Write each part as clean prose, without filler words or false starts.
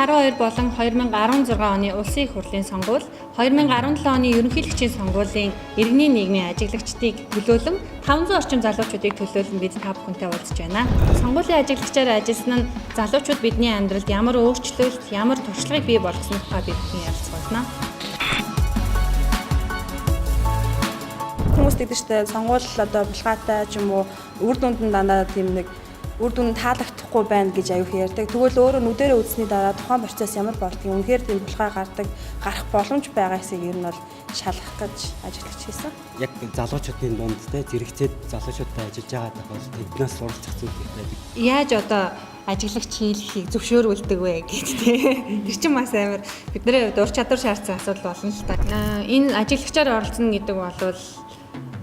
2012 болон 2016 оны улсын их хурлын сонгуул, 2017 оны ерөнхийлөгчийн сонгуулийн иргэний нийгмийн ажиглагчдыг төлөөлөн 500 орчим залуучуудыг төлөөлөн бид та бүхэнтэй уулзж байна. Сонгуулийн ажиглагчаар ажилласан нь залуучууд бидний амьдралд ямар өөрчлөлт, ямар туршлагыг бий болгосныг бид бүхэн ярилцгаана. Хүмүүс гэдэг чинь сонгуул одоо булгаатай ч юм уу үр дүнд нь дандаа тийм нэг үр дүн таалагдахгүй байна гэж аюух ярьдаг. Тэгвэл өөрөө нүдэрээ үзсний дараа тухайн процесс ямар болдгийг үнэхээр тийм булгаа гарах боломж байгаа хэсгийг ер нь бол шалгах гэж ажиллаж хийсэн. Яг залуучуудын дунд те зэрэгцээд залуучуудтай ажиллаж байгаа бол тэднээс суралцах зүйл байдаг. Яаж одоо ажиглагч хийлэхийг зөвшөөрүүлдэг вэ гэдэг. Тэр чинь бас амар бидний хувьд ур чадвар шаардсан асуудал болно л та. Энэ ажиглагчаар оролцсон гэдэг бол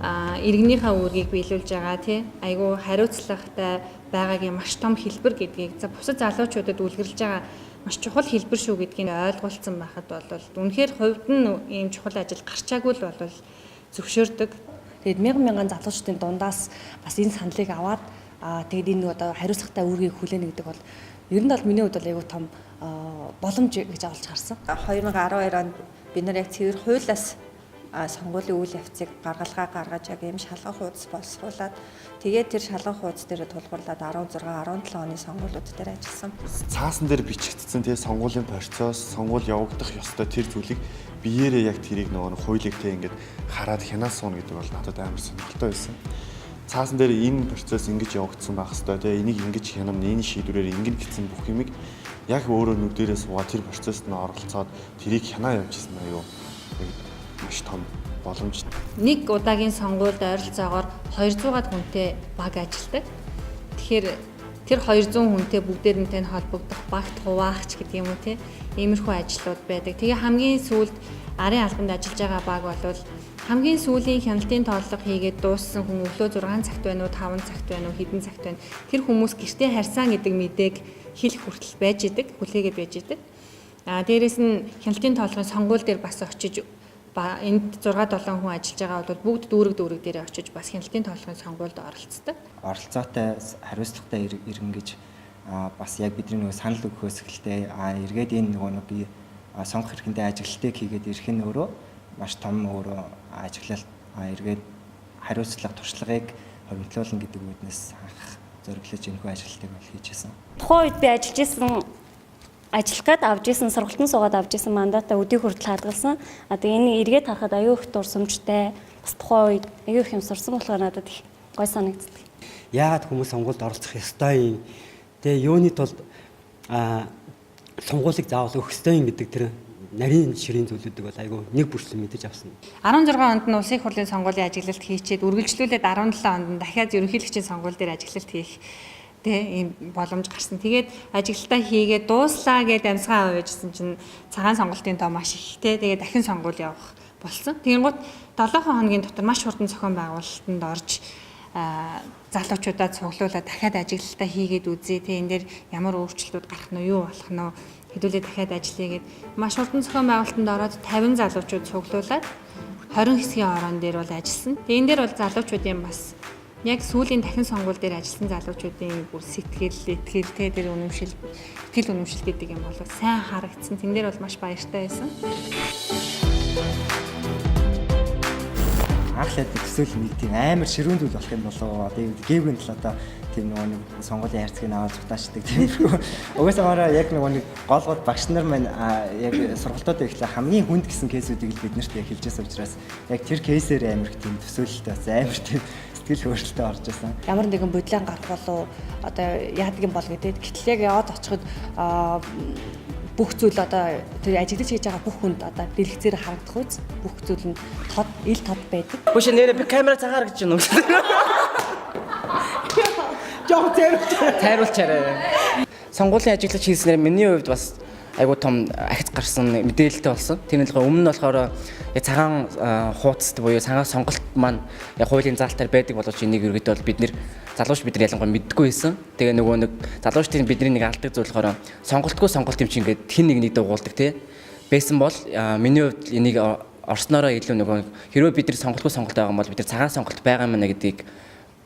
иргэнийхээ үүргийг биелүүлж байгаа тий айгүй хариуцлагатай байгаагийн маш том хэлбэр гэдгийг бусад залуучуудад үлгэрлэж байгаа маш чухал хэлбэр шүү гэдгийг ойлгуулсан байхад бол үнэхээр хувьд нь ийм чухал ажил гарчаагүй л бол зөвшөөрдөг. Тэгээд мянган залуучдын дундаас бас энэ саналыг аваад тэгээд энэ одоо хариуцлагатай үүргийг хүлээнэ гэдэг бол ер нь бол миний хувьд бол айгүй том боломж гэж олж харсан. 2012 онд бид нар яг цэвэр хуулиас сонгуулийн үйл явцыг гаргаж яг ийм шалгах хуудас боловсруулад тэгээд тэр шалгах хуудас дээр тулгуурлаад 16, 17 оны сонгуулиуд дээр ажилласан. Цаасан дээр бичигдсэн тэгээ сонгуулийн процесс, сонгуул явагдах ёстой тэр зүйлийг биеэрээ яг тэрийг нөгөө хуулийг тэ ингээд хараад хянаас сууна гэдэг бол надад амар сонирхолтой байсан. Цаасан дээр энэ процесс ингэж явагдсан байх хэвээр тэ энийг ингэж хянамна, энэ шийдвэрээр ингэж гисэн бүх юмыг яг өөрөө нүдэрээ суугаад тэр процессд нь оролцоод тэрийг хянаа явж ирсэн аюу маш том боломж. Нэг удаагийн сонгуульд ойролцоогоор 200-аад хүнтэй баг ажилладаг. Тэгэхээр тэр 200 хүнтэй бүгдээрнтэй холбогдох, багт хуваахч гэдэг юм уу те. Иймэрхүү ажлууд байдаг. Тэгээ хамгийн сүүлд арын албанд ажиллаж байгаа баг бол хамгийн сүүлийн хяналтын тооллого хийгээд дууссан хүн өглөө 6 цагт байна уу, 5 цагт байна уу, хэдэн цагт байна. Тэр хүмүүс гэртээ харьсан гэдэг мэдээг хэлэх хүртэл байж идэг, хүлээгээд байж идэг. Дээрээс нь хяналтын тооллогын сонгуул дээр бас очиж энд 6-7 хүн ажиллаж байгаа бол бүгд дүүрэг дээр очиж бас хяналтын тооллогын сонгуульд оролцдог. Оролцоотой хариуцлагатай иргэн гэж бас яг бидний нөгөө санал өгөхөөс эхэлтэй эргээд энэ нөгөө би сонгох эрхэндээ ажиглалтыг хийгээд ирэх нь өөрөө маш том өөрөө ажиглалт эргээд хариуцлага туршлагыг хөрвүүлэн гэдэг үүднээс анх зориглож энэхүү ажиглалтыг бол хийж байсан. Тухайн үед би ажиллаж исэн ажиллах гээд авж исэн сургалтын суугаад авж исэн мандатаа өдийг хүртэл хадгалсан. Тэгээ энийг эргээд харахад аюу их дурсамжтай. Бас тухайн үед аюу их юм сурсан болохоор надад их гой санагддаг. Яагаад хүмүүс сонгуульд оролцох ёстой юм? Тэгээ юуны тулд сонгуулийг заавал өгөх ёстой юм гэдэг тэр нарийн ширийн зүйлүүдийг бол айгүй нэг бүрчлэн мэдэж авсан. 16 онд нь улсын их хурлын сонгуулийн ажиглалт хийчээд үргэлжлүүлээд 17 онд нь дахиад ерөнхийлөгчийн сонгуул дээр ажиглалт хийх ийм боломж гарсан. Тэгээд ажиглалтаа хийгээд дууслаа гэдээ амьсгаа аваажсэн чинь цагаан сонголтын тоо маш ихтэй. Тэгээд дахин сонгуул явах болсон. Тэгэнгუთ 7 хоногийн дотор маш хурдан зохион байгуулалтанд орж залуучуудаа цуглуулад дахиад ажиглалтаа хийгээд үзье. Тэ энэ дээр ямар өөрчлөлтүүд гарах нь юу болох нь хэдүүлээ дахиад ажиллая гэд маш хурдан зохион байгуулалтанд ороод 50 залуучууд цуглуулад 20 хэсгийн орон дээр бол ажилласан. Тэгээ энэ дээр бол залуучуудын бас яг сүүлийн дахин сонгуул дээр ажилласан залуучуудын бүр сэтгэл, итгэлтэй тэр итгэл үнэмшил гэдэг юм бол сайн харагдсан. Тэн дээр бол маш баяртай байсан. Анхлаад төсөөл нэг тийм амар ширүүн зүйл болох юм болоо. Тэгээд гээврийн тал одоо тийм нэг сонгуулийн хайрцгийг аваад зутаачдаг тийм. Угаасаа яг нэг голгод багш нар маань яг сургалтууд ихлэ хамгийн хүнд гэсэн кейсүүдийг л бид нарт яг хэлж байсан учраас яг тэр кейсээр амар их тийм төсөөлөлтэй бас амар тийм сэтгэл хөдлөлтөд орж байсан. Ямар нэгэн бодлон гарах болов одоо яадаг юм бол гэдэг. Гэтэл яг яваад очиход бүх зүйл одоо тэр ажиглаж хийж байгаа бүх хүнд одоо дэлгэцээр харагдах үз. Бүх зүйл нь ил тод байдаг. Бүш нэрэ би камера цагаар гэж байна уу? Жоо тайруулчаарай. Сонгуулийн ажиглаж хийснээр миний хувьд бас айгуу том ахиц гарсан мэдээлэлтэй болсон. Тийм л өмнө нь болохоор цагаан хуудасд буюу цагаан сонголт маань яг хуулийн заалтаар байдаг боловч энийг ерөөдөө бол бид залууч бид ялангуяа мэддэггүй байсан. Тэгээ нөгөө нэг залуучдын бидний нэг алдаг зүйл болохоор сонголт юм чи ингээд хин нэгний дугуулдаг тий. Байсан бол миний хувьд энийг орсноороо илүү нөгөө хэрвээ бид нар сонголт байгаа юм бол бид нар цагаан сонголт байгаа юм на гэдгийг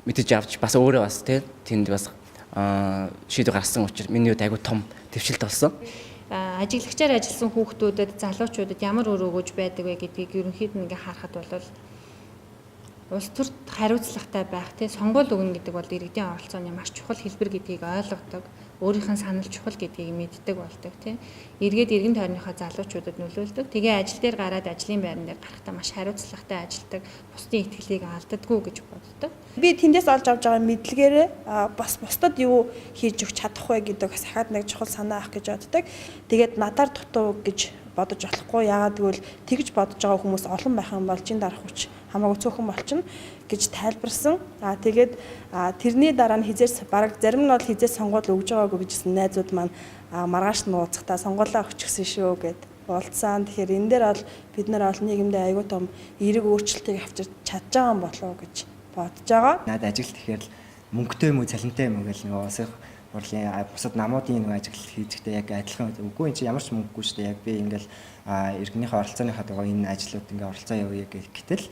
мэдэж авч бас өөрөө бас тий тэнд бас шийдвэр гаргасан учраас миний хувьд айгуу том төвшилт болсон. ажиглагчаар ажилласан хүүхдүүдэд залуучуудад ямар өр өгөж байдаг вэ гэдгийг ерөнхийд нь ингээ харахад бол улс төрд хариуцлагатай байх тий сонгуул өгнө гэдэг бол иргэдийн оролцооны маш чухал хэлбэр гэдгийг ойлгодог, өөрийнх нь санал чухал гэдгийг мэддэг болдог тий. Эргээд иргэн тойрныхоо залуучуудад нөлөөлдөг. Тэгээ ажил дээр гараад ажлын байран дээр гарахдаа маш хариуцлагатай ажилдаг, бусдын итгэлийг алддаггүй гэж боддог. Би тэндээс олж авч байгаа мэдлэгээрээ бас бусдад юу хийж өгч чадах вэ гэдэг бас хаад нэг чухал санаа авах гэж боддог. Тэгээд надаар дутуу гэж бодож болохгүй. Яагаад гэвэл тэгж бодож байгаа хүмүүс олон байх юм бол чин дарах хүч хамаагүй цөөхөн болчихно гэж тайлбарсан. Тэгээд тэрний дараа нь хизээс бараг зарим нь бол хизээс сонгуул өгж байгаагүй гэжсэн найзууд маань маргааш нь ууцхтаа сонгуулаа өгчихсөн шүү гэд уулзсан. Тэгэхээр энэ дээр бол бид нар олон нийгэмдээ аюул том эерэг өөрчлөлтийг авчирч чадж байгаа юм болов уу гэж бодож байгаа. Надад ажилт гэхээр л мөнгөтэй юм уу, цалинтай юм уу гэл нэг уусах борлын бусад намуудын нэг ажил хийжтэй яг адилхан үгүй энэ чи ямар ч мөнгөгүй шүү дээ. Яг би ингээл иргэнийхээ оролцооныхаа дагуу энэ ажлууд ингээ оролцоо явуулъя гэтэл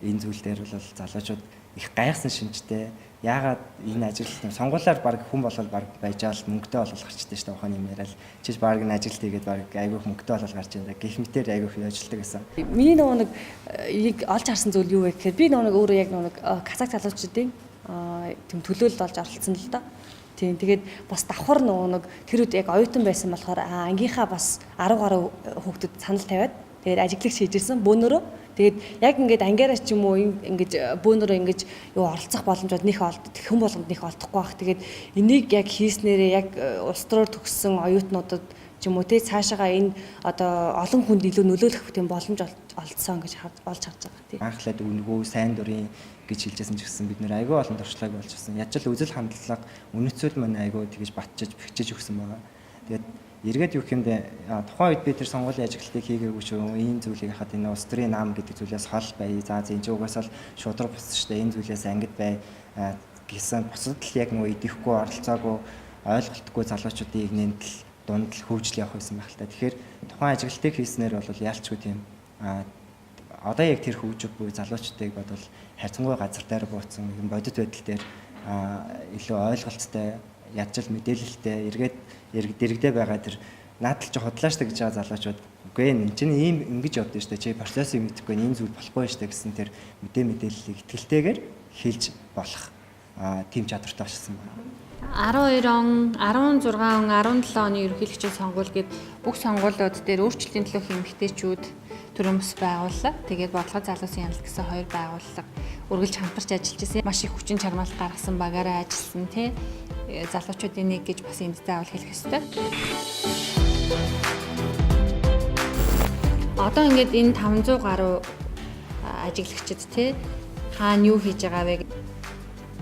энэ зүйл дээр бол залуучууд их гайхсан шинжтэй. Яагаад энэ ажилт сонгуулаар баг хүн болол баг байжаал мөнгөтэй болол гарчдээ шүү дээ. Ухааны юм яриад чиж баг энэ ажилт хийгээд баг айгүйх мөнгөтэй болол гарч ирдэг. Гэх мэтээр айгүйх ажилладаг гэсэн. Миний нөгөө нэг олж харсан зүйл юу вэ гэхээр би нөгөө өөрөө яг нөгөө казак залуучуудын тийм төлөөлөлд олж оролцсон л доо. Тийм тэгээд бас давхар нөгөө нэг тэр үед яг оюутан байсан болохоор ангийнхаа бас 10 гаруй хүүхдүүд санал тавиад тэгээд ажиглагч хийж ирсэн бөөнөрөө. Тэгээд яг ингээд ангиараа ч юм уу ингэж бөөнөрөө ингэж юу оролцох боломжууд нэх хэн болгонд нэх олдохгүй байх. Тэгээд энийг яг хийснээрээ яг улс төрөөр төгссөн оюутнуудад ч юм уу тий цаашаага энэ одоо олон хүнд илүү нөлөөлөх тийм боломж олдсон гэж олж харж байгаа тий. Анхлаад өнгөө сайн дурын гэж хэлжсэн ч гэсэн бид нэр айгүй олон туршлагыг болж гисэн. Яаж ч үзэл хандлага үнэцэл мань айгүй тэгж батчиж бэхжиж өгсөн байгаа. Тэгээд эргээд юу хэмдэ тухайн үед би тэр сонгуулийн ажиглалтыг хийгээгүй шүү. Ийм зүйлийг хахад энэ улс төрийн наам гэдэг зүйлээс хол бай. За энэ ч угаасаа л шудраг босч штэ энэ зүйлээс ангид бай гэсэн бусад л яг нөгөө идэхгүй оролцоогүй ойлголтгүй залуучуудыг нэмтэл дунд л хөгжил явах байсан байх л та. Тэгэхээр тухайн ажиглалтыг хийснээр бол яалчгүй тийм одоо яг тэр хөгжиг буй залуучдыг бодвол хайрцангуй газар дээр бууцсан юм бодит байдал дээр илүү ойлголцтой ядчил мэдээлэлтэй эргээд дэрэгдээ байгаа тэр наадл ч хотлааштай гэж байгаа залуучууд үгүй энэ чинь ийм ингэж явдсан шүү дээ чи процессыг мэдэхгүй энэ зүйл болохгүй шүү дээ гэсэн тэр мэдээллийг итгэлтэйгээр хэлж болох тийм чадвартай болчихсон байна. 12 он, 16 он, 17 оны ерөнхийлөгчийн сонгуул гээд бүх сонгуулиуд дээр өөрчлөлтийн төлөөх эмэгтэйчүүд төрийн бас байгууллаа. Тэгээд бодлого залуусын яналт гэсэн хоёр байгууллага үргэлж хамтарч ажиллаж байсан. Маш их хүчин чармаалт гаргасан багаараа ажилласан тий. Залуучуудын нэг гэж бас энд заавал хэлэх ёстой. Одоо ингээд энэ 500 гаруй ажиглагчид тий хаана юу хийж байгаа вэ?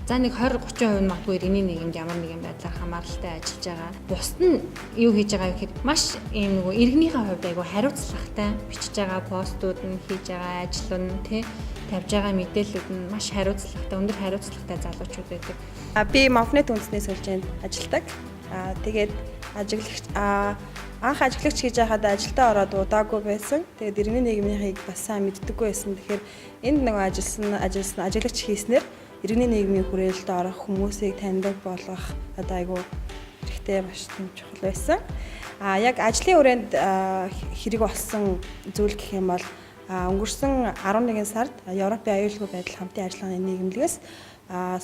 За нэг 20-30% нь магадгүй иргэний нийгэмд ямар нэгэн байдлаар хамааралтай ажиллаж байгаа. Бусд нь юу хийж байгаа вэ гэхээр маш ийм нөгөө иргэнийхээ хувьд айгүй хариуцлагатай бичиж байгаа постууд нь хийж байгаа ажил нь тий тавьж байгаа мэдээллүүд нь маш хариуцлагатай, өндөр хариуцлагатай залуучууд байдаг. Би Монфнет үндэсний сүлжээнд ажилладаг. Тэгээд анх ажиглагч хийж байхад ажилдаа ороод удаагүй байсан. Тэгээд иргэний нийгмийнхийг бас сайн мэддэггүй байсан. Тэгэхээр энд нэг ажилласан ажиглагч хийснээр иргэний нийгмийн хүрээлэлд орох хүмүүсийг таньдаг болгох одоо айгүй хэрэгтэй маш тийм чухал байсан. Яг ажлын хүрээнд хэрэг болсон зүйл гэх юм бол өнгөрсөн 11 сард Европын аюулгүй байдал хамтын ажиллагааны нийгэмлэгээс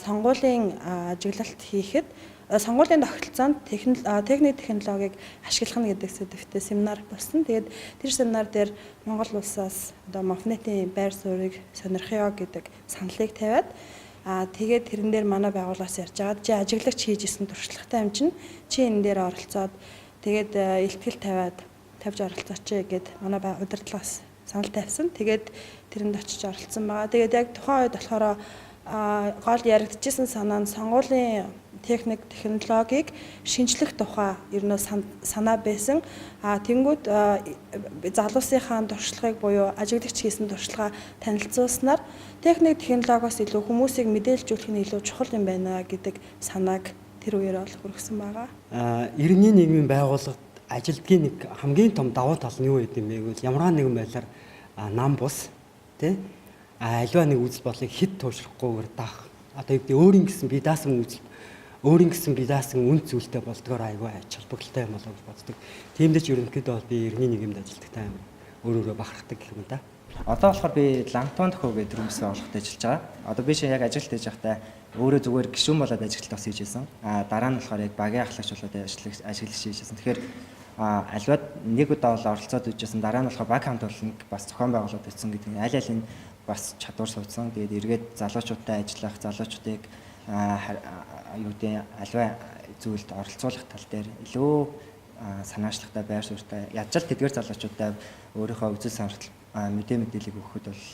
сонгуулийн ажиглалт хийхэд сонгуулийн тогтолцоонд техник технологиг ашиглах нь гэдэг сэдвтэй семинар болсон. Тэгээд тэр семинар дээр Монгол улсаас одоо Монфнетийн байр суурийг сонирхё гэдэг саналыг тавиад тэгээд тэрэн дээр манай байгууллагаас ярьж байгаа чи ажиглагч хийж исэн туршлагатай юм чинь чи энэ дээр оролцоод тэгээд илтгэл тавьж оролцооч гэд манай удирдлагаас санал тавьсан. Тэгээд тэрэнд очиж оролцсон байгаа. Тэгээд яг тухайн үед болохоор гол яригдчихсэн санаа нь сонгуулийн техник технологиг шинжлэх тухай ер нь санаа байсан. Тэнгүүд залуусынхаа туршлагыг буюу ажиглагч хийсэн туршлага танилцуулснаар техник технологиос илүү хүмүүсийг мэдээлжүүлэх нь илүү чухал юм байна гэдэг санааг тэр үеэр бол хүргэсэн байгаа. Иргэний нийгмийн байгууллагад ажилтгийн нэг хамгийн том давуу тал нь юу гэдэг юм бэ гэвэл ямар нэгэн байдлаар нам бус тий альва нэг үзэл бодлыг хэд туушрахгүйгээр даах. Одоо юу гэдэг өөрийн гэсэн би даасан үзэл өөрийн гэсэн би даасан үн зүйлтэй болдгоор айгүй ач холбогдолтой юм болов гэж боддог. Тиймдээ ч ерөнхийдөө бол би иргэний нийгэмд ажиллахдаа амар өөрөөрөө бахархдаг гэх юм да. Одоо болохоор би лангтон төхөө гэдэг төрөмсөө олохтой ажиллаж байгаа. Одоо би яг ажилт хийж байхдаа өөрөө зүгээр гишүүн болоод ажилт бас хийж байсан. Дараа нь болохоор яг багийн ахлагч болоод ажиллаж хийжсэн. Тэгэхээр аливаад нэг удаа бол оролцоод үзсэн. Дараа нь болохоор баг хамт олон бас зохион байгуулалт хийсэн гэдэг аль алийн бас чадвар суудсан. Тэгээд эргээд залуучуудтай ажиллах, залуучуудыг юу гэдэг аливаа зүйлд оролцуулах тал дээр илүү санаачлагтай, байр суурьтай, ядчил тэдгээр залуучуудтай өөрийнхөө үзэл сонирхол мэдээллийг өгөхөд бол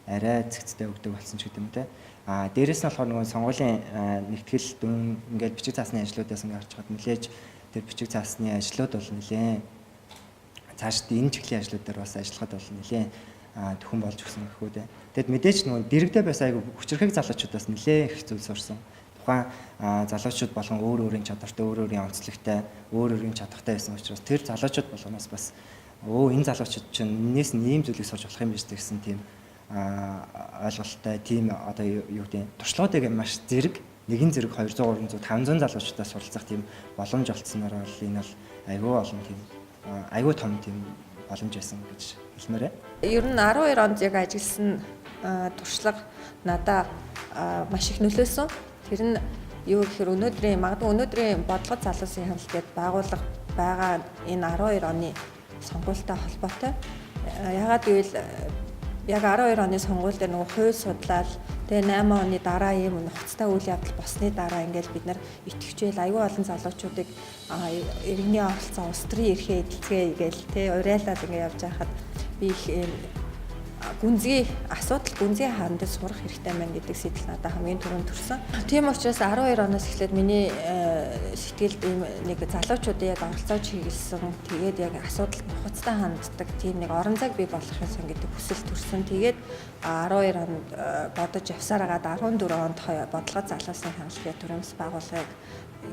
арай цэгцтэй өгдөг болсон ч гэдэг юм те. Дээрээс нь болохоор нөгөө сонгуулийн нэгтгэл дүн ингээд бичиг цаасны ажлуудаас ингээд харж хад нэлээж тэр бичиг цаасны ажлууд бол нэлээ цаашд энэ чиглэлийн ажлууд дээр бас ажиллахад бол нэлээ төхөн болж өгсөн гэхүү те. Тэгэд мэдээж нөгөө дэрэгдээ бас айгүй хүчрхэг залуучуудаас нэлээ их зүйл сурсан. Тухайн залуучууд болгон өөр өөрийн чадвартай, өөр өөрийн онцлогтой, өөр өөрийн чадхтай байсан учраас тэр залуучууд болгоноос бас энэ залуучууд чинь энэс нь ийм зүйлийг сурч болох юм биш гэсэн тийм ойлголттой тийм одоо юу гэдэг туршлагуудыг маш зэрэг нэгэн зэрэг 200 300 500 залуучуудаас суралцах тийм боломж олцсноор бол энэ бол айгүй олон тийм айгүй том тийм боломж байсан гэж хэлмээрээ. Ер нь 12 онд яг ажилласан туршлага надаа маш их нөлөөсөн. Тэр нь юу гэхээр магадгүй өнөөдрийн бодлого залуусын хяналт гэдэг байгууллага байгаа энэ 12 оны сонгуультай холбоотой. Ягаад гэвэл яг 12 оны сонгууль дээр нөгөө хууль судлал тэгээ 8 оны дараа ийм нухацтай үйл явдал босны дараа ингээд бид нар итгэвчээл аюул олон залуучуудыг иргэний оролцоо улс төрийн эрхээ эдэлцгээе гээл тэ урайлал ингээд явж байхад би их гүнзгий хаандаа сурах хэрэгтэй байна гэдэг сэтэл надад хамгийн түрүүнд төрсөн. Тийм учраас 12 оноос эхлээд миний сэтгэлд ийм нэг залуучуудын яг оролцоож хийсэн тэгээд яг асуудал нухацтай ханддаг тийм нэг орон зайг бий болох юмсан гэдэг хүсэл төрсөн. Тэгээд 12 онд бодож явсаар агаад 14 онд бодлого залуусын хяналтын төрөмс байгууллагыг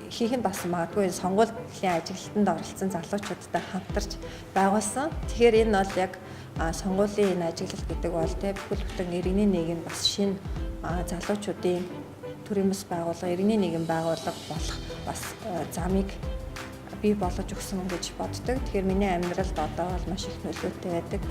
хийх нь бас магадгүй сонгуулийн ажилтнанд оролцсон залуучуудтай хамтарч байгуулсан. Тэгэхээр энэ бол яг сонгуулийн энэ ажиглал гэдэг бол бүхэл бүтэн иргэний нийгэм бас шинэ залуучуудын төрөмс байгууллага, иргэний нийгэм байгууллага болох бас замыг бий болгож өгсөн гэж боддог. Тэгэхээр миний амьдралд одоо бол маш их нөлөөтэй байдаг.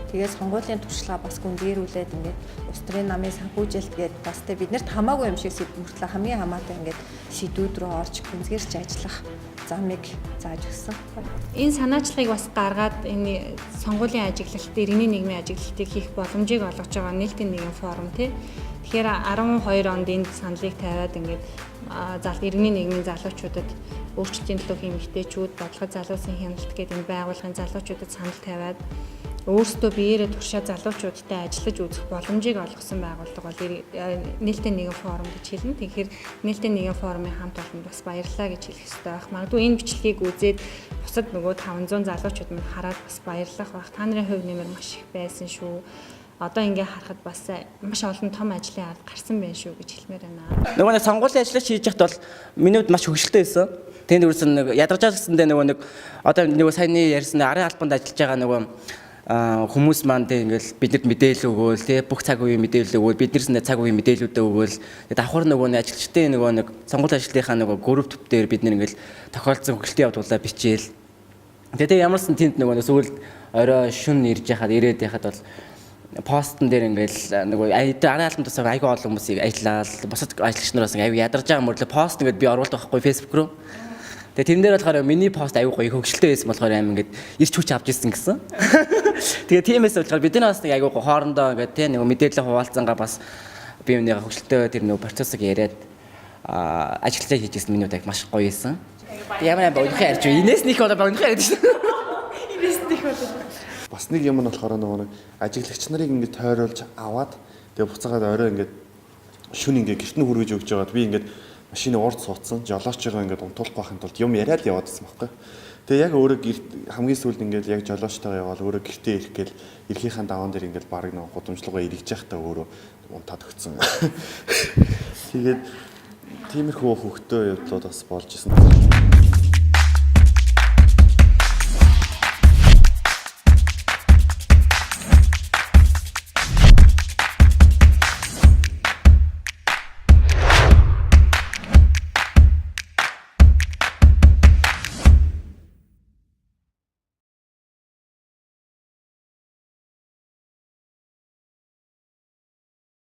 Тэгээд сонгуулийн туршлага бас гүнзгийрүүлээд ингээд улс төрийн намын санхүүжилт гэдэг бас биднэрт хамаагүй юм шиг мөртлөө хамгийн хамаатай ингээд сэдвүүд рүү орж гүнзгийрч ажиллах замыг зааж өгсөн. Энэ санаачлагыг бас гаргаад энэ сонгуулийн ажиглалт, иргэний нийгмийн ажиглалтыг хийх боломжийг олгож байгаа нийтийн нийгэм форум тий. Тэгэхээр 12 онд энэ саналыг тавиад ингээд иргэний нийгмийн залуучуудад өөрчлөлтийн төлөө эмэгтэйчүүд, бодлого залуусын хяналт гэдэг энэ байгууллагын залуучуудад санал тавиад өөрсдөө биеэрээ туршаад залуучуудтай ажиллаж үзэх боломжийг олгосон байгууллага бол нийтийн нийгэм форум гэж хэлнэ. Тэгэхээр нийтийн нийгэм форумын хамт олонд бас баярлалаа гэж хэлэх хэрэгтэй байх. Магадгүй энэ бичлэгийг үзээд бусад нөгөө 500 залуучууд минь хараад бас баярлах байх. Та нарын хувь нэмэр маш их байсан шүү. Одоо ингээ харахад бас маш олон том ажлын ард гарсан байх шүү гэж хэлмээр байна. Нөгөө нэг сонгуулийн ажлыг хийж яхад бол миний хувьд маш хөвгөлтэй байсан. Тэнд үрсэн нэг ядарчаас гэсэндээ нөгөө нэг одоо нөгөө саяны ярьсан арын албанд ажиллаж байгаа нөгөө хүмүүс маань тэг ингээл бидэд мэдээлэл өгөөл тий бүх цаг үеийн мэдээлэл өгөөл биднээс цаг үеийн мэдээллүүдээ өгөөл давхар нөгөө нэг ажилчдын нөгөө нэг сонгуулийн ажлынхаа нөгөө групп дээр бид нэр ингээл тохиолдсон хөгжлөлтийн явдлаа бичээл. Тэгээ ямарсан тэнд нөгөө сүүл орой шүн ирж яхад ирээд яхад бол постн дээр ингээл нөгөө арын албанд бас айгүй олон хүмүүсийг аялал бусад ажлагч нараас айгүй ядарч байгаа мөрлө пост ингээд би оруулах байхгүй фэйсбүүк рүү. Тэгээ тэрэн дээр болохоор миний пост айгүй гоё хөгжилтэй байсан болохоор аим ингээд ирч хүч авч ирсэн гэсэн. Тэгээ тиймээс болохоор бидний бас нэг айгүй хоорондоо ингээд тий нэг мэдээлэл хуваалцсангаа бас би өнөөгөө хөгжилтэй тэр нэг процессыг яриад ажиглалаа хийж ирсэн миний удаа маш гоё байсан. Ямар богинохон ярьж байна. Инээс нэг удаа богинохон яриад шүү. Инээс нэг удаа. Бас нэг юм нь болохоор нэг ажиглагч нарыг ингээд тойруулж аваад тэгээ буцаагаад орой ингээд шүн ингээд гэрт нь хүргэж өгч байгаад би ингээд машины урд суудсан жолооч байгаа ингээд унтуулах байхын тулд юм яриад яваад байсан байхгүй. Тэгээ яг өөрөө хамгийн сүүлд ингээд яг жолоочтойгоо яваад өөрөө гэртээ ирэх гээл эрхийнхаа даваан дээр ингээд баг нэг гудамжлуугаа эргэж явахдаа өөрөө унтаад өгсөн. Тэгээд тиймэрхүү хөвгтөө явдлууд бас болж исэн.